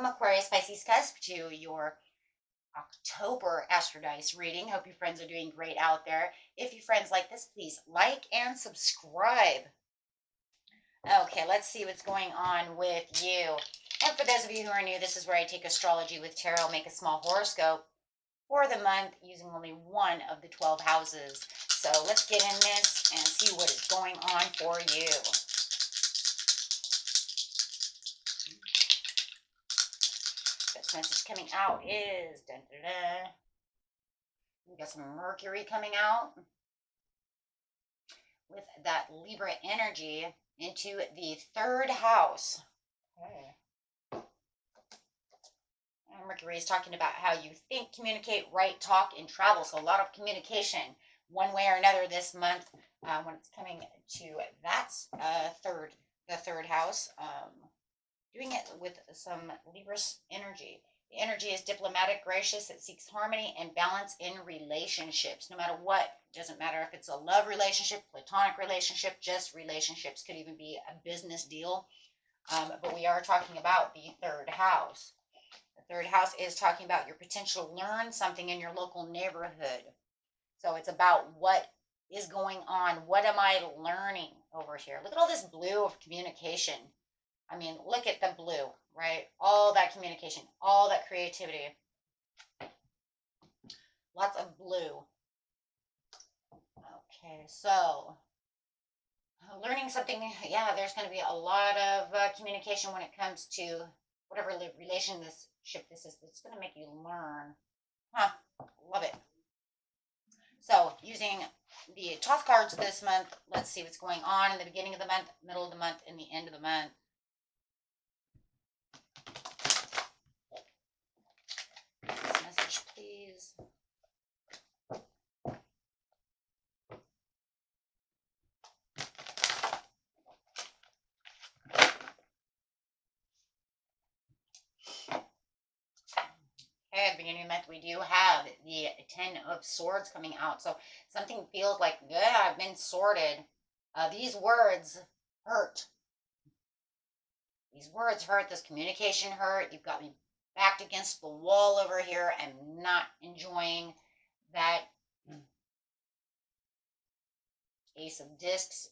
Welcome, Aquarius, Pisces, Cusp, to your October Astro Dice reading. Hope you friends are doing great out there. If you friends like this, please like and subscribe. Okay, let's see what's going on with you. And for those of you who are new, this is where I take astrology with tarot, make a small horoscope for the month using only one of the 12 houses. So let's get in this and see what is going on for you. This message coming out is we got some Mercury coming out with that Libra energy into the third house. Okay. And Mercury is talking about how you think, communicate, write, talk, and travel. So a lot of communication one way or another this month when it's coming to that the third house. Doing it with some Libra energy. The energy is diplomatic, gracious. It seeks harmony and balance in relationships. No matter what, it doesn't matter if it's a love relationship, platonic relationship, just relationships. Could even be a business deal. But we are talking about the third house. The third house is talking about your potential to learn something in your local neighborhood. So it's about what is going on. What am I learning over here? Look at all this blue of communication. I mean, look at the blue, right? All that communication, all that creativity. Lots of blue. Okay, so learning something, yeah, there's going to be a lot of communication when it comes to whatever relationship this is. It's going to make you learn. Love it. So using the 12 cards this month, let's see what's going on in the beginning of the month, middle of the month, and the end of the month. Please. Okay, at the beginning of the month, we do have the 10 of Swords coming out. So something feels like, yeah, I've been sorted. These words hurt. These words hurt. This communication hurt. You've got me backed against the wall over here and not enjoying that Ace of Discs.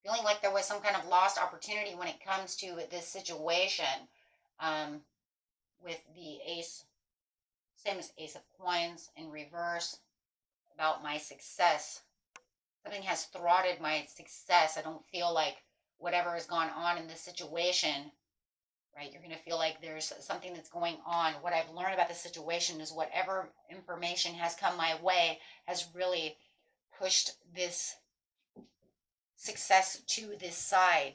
Feeling like there was some kind of lost opportunity when it comes to this situation with the Ace, same as Ace of Coins in reverse, about my success. Something has thwarted my success. I don't feel like whatever has gone on in this situation, right? You're going to feel like there's something that's going on. What I've learned about the situation is whatever information has come my way has really pushed this success to this side,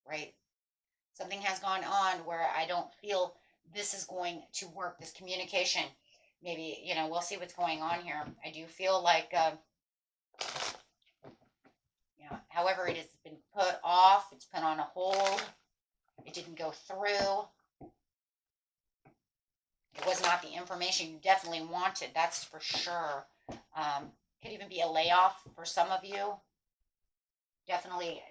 right? Something has gone on where I don't feel this is going to work, this communication. Maybe, we'll see what's going on here. I do feel like, however, it has been put off, it's put on a hold. It didn't go through. It was not the information you definitely wanted, that's for sure. Could even be a layoff for some of you. Definitely,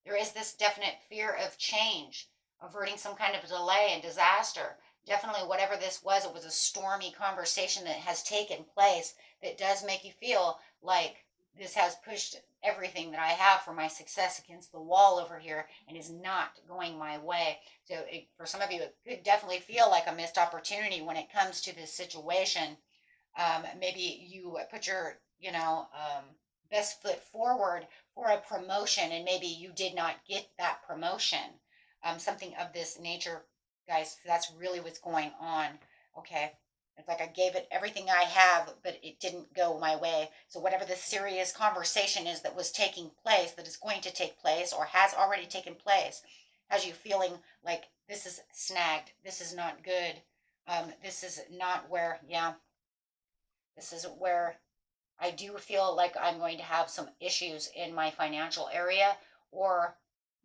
there is this definite fear of change, averting some kind of delay and disaster. Definitely whatever this was, it was a stormy conversation that has taken place that does make you feel like this has pushed everything that I have for my success against the wall over here and is not going my way. So for some of you, it could definitely feel like a missed opportunity when it comes to this situation. Maybe you put your, best foot forward for a promotion and maybe you did not get that promotion. Something of this nature, guys, that's really what's going on. Okay. It's like I gave it everything I have, but it didn't go my way. So whatever the serious conversation is that was taking place, that is going to take place, or has already taken place, has you feeling like this is snagged. This is not good. This is not where, this is where I do feel like I'm going to have some issues in my financial area, or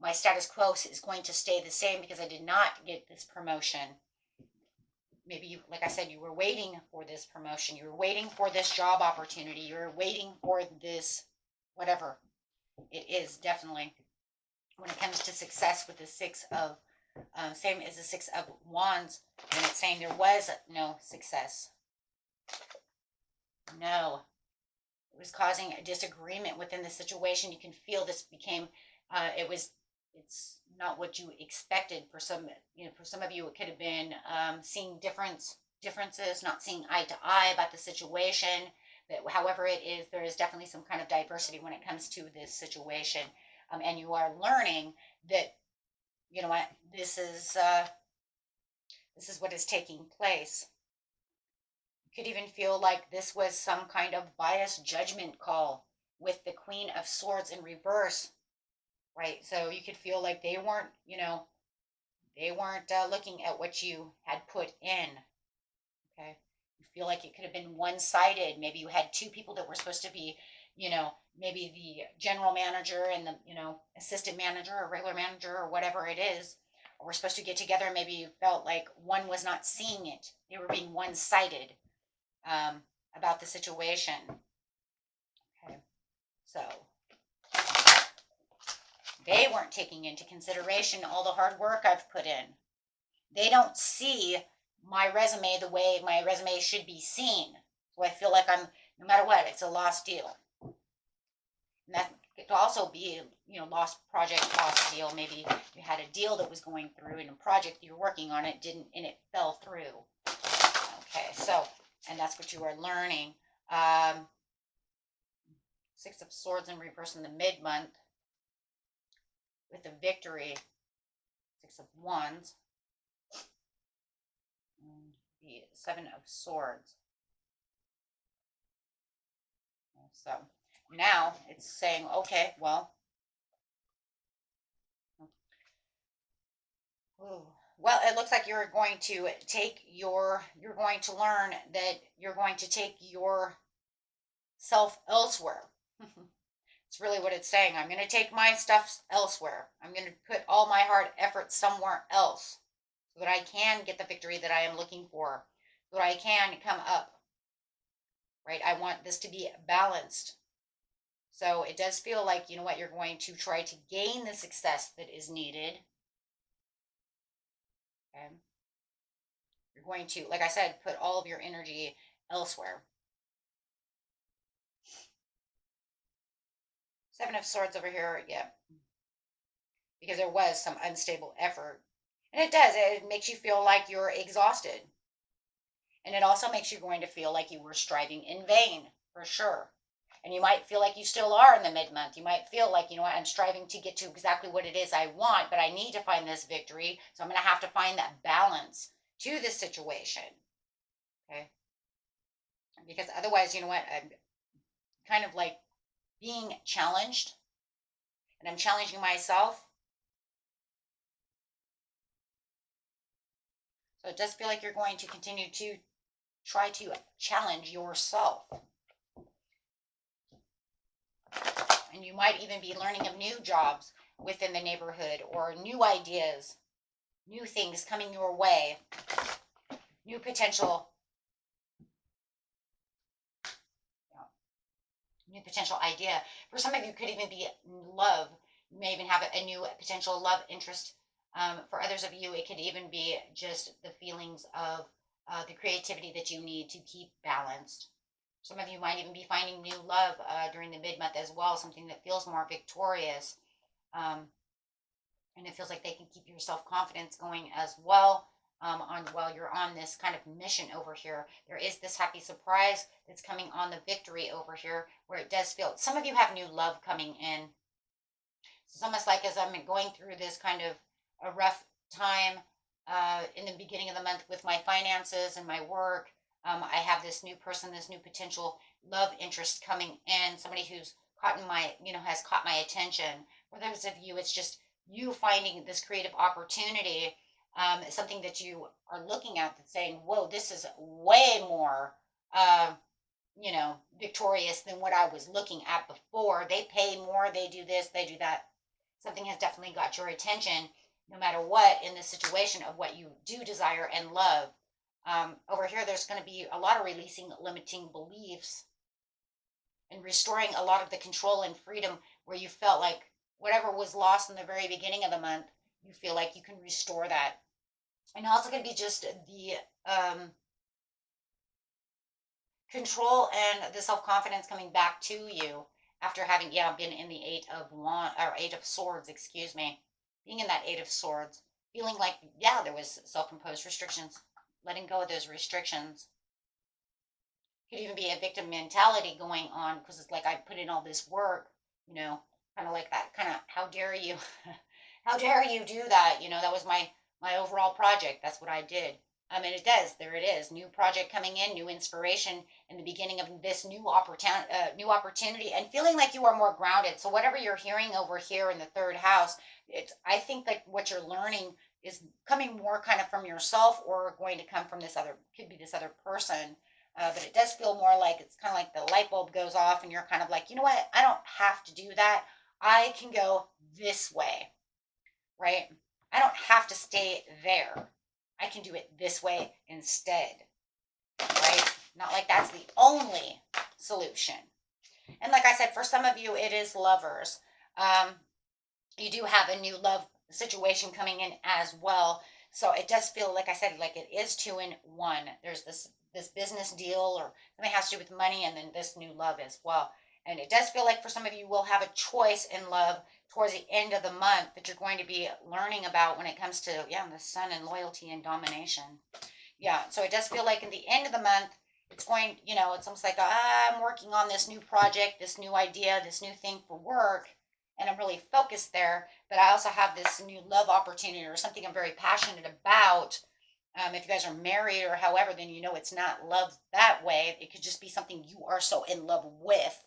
my status quo is going to stay the same because I did not get this promotion. Maybe you, like I said, you were waiting for this promotion. You were waiting for this job opportunity. You were waiting for this, whatever it is, definitely. When it comes to success with the 6 of Same as the Six of Wands, and it's saying there was no success. No. It was causing a disagreement within the situation. You can feel this became, it's not what you expected. For some, for some of you, it could have been seeing differences, not seeing eye to eye about the situation. But however it is, there is definitely some kind of diversity when it comes to this situation. And you are learning that, you know what, this is what is taking place. You could even feel like this was some kind of biased judgment call with the Queen of Swords in reverse, right? So you could feel like they weren't, looking at what you had put in. Okay, you feel like it could have been one-sided. Maybe you had two people that were supposed to be, maybe the general manager and the, assistant manager or regular manager or whatever it is, or we're supposed to get together. Maybe you felt like one was not seeing it. They were being one-sided about the situation. Okay, so they weren't taking into consideration all the hard work I've put in. They don't see my resume the way my resume should be seen. So I feel like no matter what, it's a lost deal. And that could also be, lost project, lost deal. Maybe you had a deal that was going through and a project you were working on, it didn't, and it fell through. Okay, so, and that's what you are learning. Six of Swords in reverse in the mid-month with the victory. Six of Wands. And the Seven of Swords. So now it's saying, okay, well, it looks like you're going to learn that you're going to take your self elsewhere. It's really what it's saying. I'm going to take my stuff elsewhere. I'm going to put all my hard effort somewhere else so that I can get the victory that I am looking for, so that I can come up, right? I want this to be balanced. So it does feel like, you're going to try to gain the success that is needed. Okay. You're going to, like I said, put all of your energy elsewhere. Seven of Swords over here, yeah. Because there was some unstable effort. And it makes you feel like you're exhausted. And it also makes you going to feel like you were striving in vain, for sure. And you might feel like you still are in the mid-month. You might feel like, I'm striving to get to exactly what it is I want, but I need to find this victory. So I'm going to have to find that balance to this situation. Okay? Because otherwise, I'm kind of like being challenged, and I'm challenging myself. So it does feel like you're going to continue to try to challenge yourself. And you might even be learning of new jobs within the neighborhood, or new ideas, new things coming your way, new potential idea. For some of you, could even be love. You may even have a new potential love interest. For others of you, it could even be just the feelings of the creativity that you need to keep balanced. Some of you might even be finding new love during the mid-month as well, something that feels more victorious. And it feels like they can keep your self-confidence going as well. While you're on this kind of mission over here, there is this happy surprise that's coming on the victory over here, where it does feel, some of you have new love coming in. It's almost like as I'm going through this kind of a rough time in the beginning of the month with my finances and my work, I have this new person, this new potential love interest coming in, somebody who's has caught my attention. For those of you, it's just you finding this creative opportunity, something that you are looking at that's saying, whoa, this is way more, victorious than what I was looking at before. They pay more, they do this, they do that. Something has definitely got your attention, no matter what, in this situation of what you do desire and love. Over here, there's going to be a lot of releasing limiting beliefs and restoring a lot of the control and freedom where you felt like whatever was lost in the very beginning of the month, you feel like you can restore that. And also going to be just the control and the self-confidence coming back to you after having, yeah, been in the Eight of Swords, excuse me, being in that Eight of Swords, feeling like, yeah, there was self-imposed restrictions, letting go of those restrictions. Could even be a victim mentality going on because it's like I put in all this work, kind of like that, kind of, how dare you, how dare you do that? That was my overall project. That's what I did. And it does. There it is. New project coming in, new inspiration, in the beginning of this new opportunity, and feeling like you are more grounded. So whatever you're hearing over here in the third house, I think like what you're learning is coming more kind of from yourself, or going to come from could be this other person. But it does feel more like it's kind of like the light bulb goes off, and you're kind of like, you know what? I don't have to do that. I can go this way, right? I don't have to stay there. I can do it this way instead, right? Not like that's the only solution. And like I said, for some of you, it is lovers. You do have a new love situation coming in as well. So it does feel, like I said, like it is 2 in 1. There's this business deal, or something has to do with money, and then this new love as well. And it does feel like for some of you will have a choice in love towards the end of the month that you're going to be learning about when it comes to, yeah, the sun and loyalty and domination. Yeah, so it does feel like in the end of the month, it's going, it's almost like, I'm working on this new project, this new idea, this new thing for work, and I'm really focused there. But I also have this new love opportunity or something I'm very passionate about. If you guys are married or however, then it's not love that way. It could just be something you are so in love with,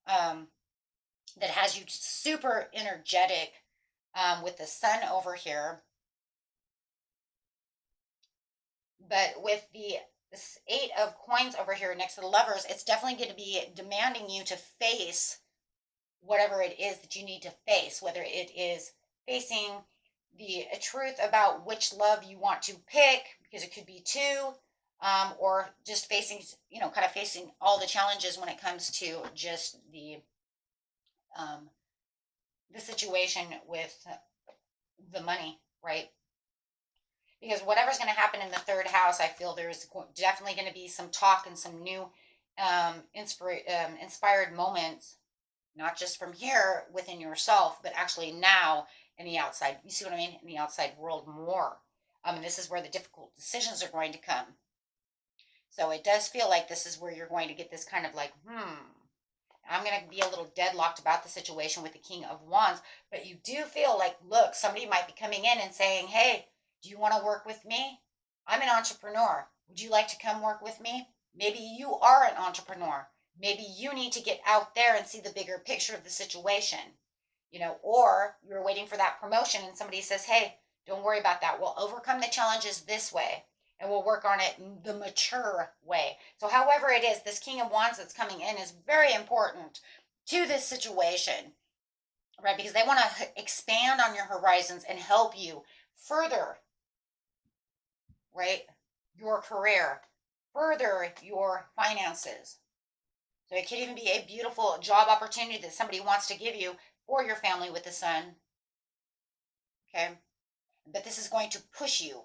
that has you super energetic, with the sun over here. But with this 8 of Coins over here next to the Lovers, it's definitely going to be demanding you to face whatever it is that you need to face, whether it is facing the truth about which love you want to pick, because it could be 2, or just facing, kind of facing all the challenges when it comes to just the situation with the money, right? Because whatever's going to happen in the third house, I feel there's definitely going to be some talk and some new inspired moments, not just from here within yourself, but actually now in the outside. You see what I mean? In the outside world more. This is where the difficult decisions are going to come. So it does feel like this is where you're going to get this kind of like, I'm going to be a little deadlocked about the situation with the King of Wands. But you do feel like, look, somebody might be coming in and saying, hey, do you want to work with me? I'm an entrepreneur. Would you like to come work with me? Maybe you are an entrepreneur. Maybe you need to get out there and see the bigger picture of the situation, or you're waiting for that promotion and somebody says, hey, don't worry about that. We'll overcome the challenges this way, and we'll work on it the mature way. So however it is, this King of Wands that's coming in is very important to this situation, right? Because they want to expand on your horizons and help you further, right, your career, further your finances. So it could even be a beautiful job opportunity that somebody wants to give you for your family with the sun. Okay. But this is going to push you.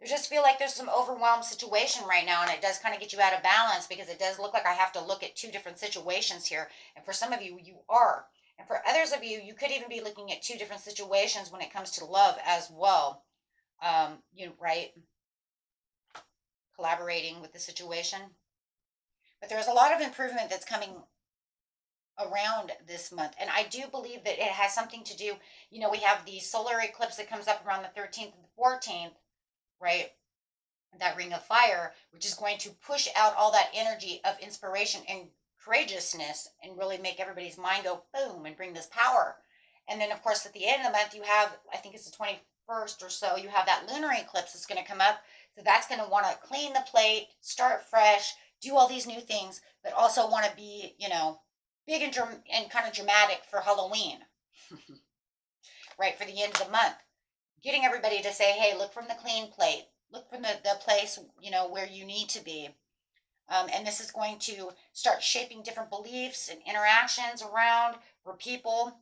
I just feel like there's some overwhelmed situation right now, and it does kind of get you out of balance, because it does look like I have to look at 2 different situations here. And for some of you, you are. And for others of you, you could even be looking at 2 different situations when it comes to love as well. Right? Collaborating with the situation. But there's a lot of improvement that's coming around this month. And I do believe that it has something to do, we have the solar eclipse that comes up around the 13th and the 14th, right? That ring of fire, which is going to push out all that energy of inspiration and courageousness and really make everybody's mind go boom and bring this power. And then, of course, at the end of the month, you have, I think it's the 21st or so, you have that lunar eclipse that's going to come up. So that's going to want to clean the plate, start fresh, do all these new things, but also want to be, big and kind of dramatic for Halloween, right? For the end of the month, getting everybody to say, hey, look from the clean plate, look from the place, where you need to be. And this is going to start shaping different beliefs and interactions around for people,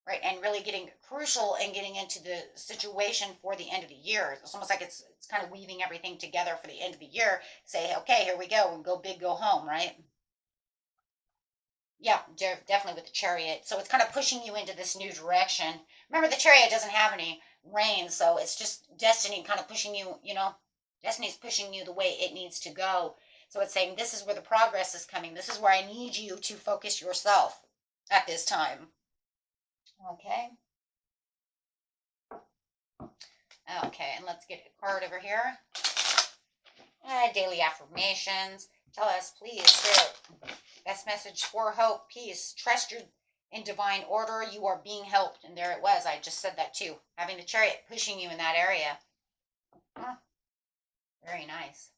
right? And really getting crucial and getting into the situation for the end of the year. It's almost like it's kind of weaving everything together for the end of the year. Say, okay, here we go, and go big, go home, right? Yeah, definitely with the Chariot. So it's kind of pushing you into this new direction. Remember, the Chariot doesn't have any reins, so it's just destiny kind of pushing you, destiny's pushing you the way it needs to go. So it's saying, this is where the progress is coming. This is where I need you to focus yourself at this time. Okay. Okay, and let's get a card over here. Daily affirmations. Tell us, please, Spirit, best message for hope, peace. Trust your in divine order. You are being helped. And there it was. I just said that too. Having the Chariot pushing you in that area. Very nice.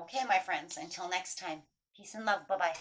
Okay, my friends. Until next time. Peace and love. Bye-bye.